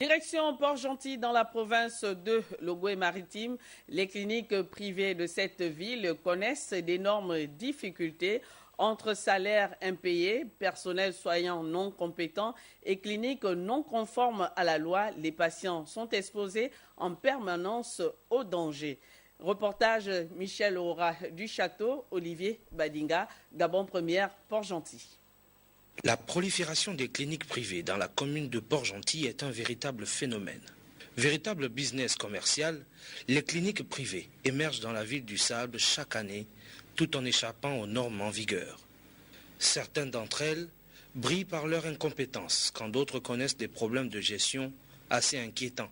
Direction Port-Gentil dans la province de l'Ogooué-Maritime. Les cliniques privées de cette ville connaissent d'énormes difficultés entre salaires impayés, personnel soignant non compétent et cliniques non conformes à la loi. Les patients sont exposés en permanence au danger. Reportage Michel Aura du Château, Olivier Badinga, Gabon Première, Port-Gentil. La prolifération des cliniques privées dans la commune de Port-Gentil est un véritable phénomène. Véritable business commercial, les cliniques privées émergent dans la ville du Sable chaque année, tout en échappant aux normes en vigueur. Certaines d'entre elles brillent par leur incompétence, quand d'autres connaissent des problèmes de gestion assez inquiétants.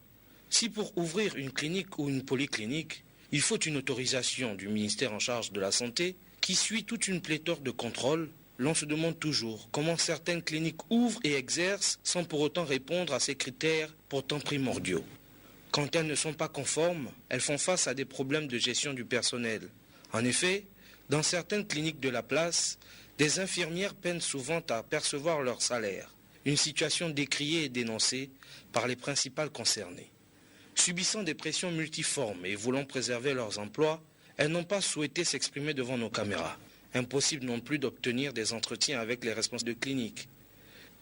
Si pour ouvrir une clinique ou une polyclinique, il faut une autorisation du ministère en charge de la Santé, qui suit toute une pléthore de contrôles, l'on se demande toujours comment certaines cliniques ouvrent et exercent sans pour autant répondre à ces critères pourtant primordiaux. Quand elles ne sont pas conformes, elles font face à des problèmes de gestion du personnel. En effet, dans certaines cliniques de la place, des infirmières peinent souvent à percevoir leur salaire, une situation décriée et dénoncée par les principales concernées. Subissant des pressions multiformes et voulant préserver leurs emplois, elles n'ont pas souhaité s'exprimer devant nos caméras. Impossible non plus d'obtenir des entretiens avec les responsables de cliniques.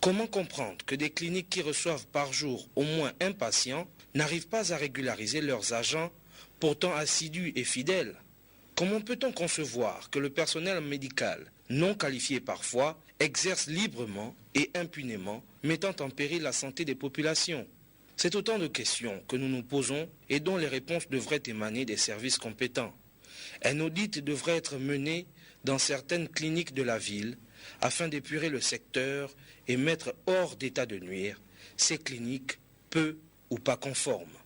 Comment comprendre que des cliniques qui reçoivent par jour au moins un patient n'arrivent pas à régulariser leurs agents, pourtant assidus et fidèles? Comment peut-on concevoir que le personnel médical, non qualifié parfois, exerce librement et impunément, mettant en péril la santé des populations? C'est autant de questions que nous nous posons et dont les réponses devraient émaner des services compétents. Un audit devrait être mené dans certaines cliniques de la ville afin d'épurer le secteur et mettre hors d'état de nuire ces cliniques peu ou pas conformes.